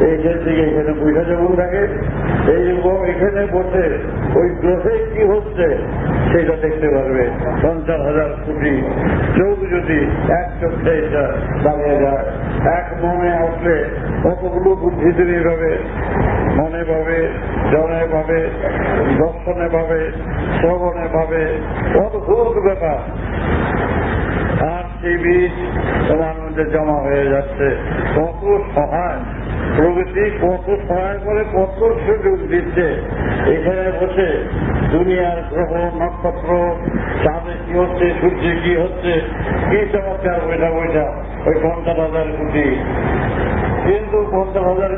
এইখান থেকে এখানে পয়সা যেমন থাকে এইরকম এখানে বসে ওই গ্রহে কি হচ্ছে সেটা দেখতে পারবে। 50,000 কোটি চোখ যদি এক চোখে এটা দাঁড়িয়ে যায়, এক মনে আসলে কতগুলো বুদ্ধি তৈরি পাবে, মনে পাবে, জনে পাবে, দর্শনে পাবে, শ্রবণে পাবে, অদ্ভুত ব্যাপার। আর সেই বীজ তোমার মধ্যে জমা হয়ে যাচ্ছে। কত সহায় প্রকৃতি, কত সহায় করে, কত সুযোগ দিচ্ছে। এখানে বসে দুনিয়ার গ্রহ নক্ষত্র, চাঁদে কি হচ্ছে, সূর্যে কি হচ্ছে, কি চমৎকার বৈঠা বৈঠা ওই 50,000 কোটি। কিন্তু 50,000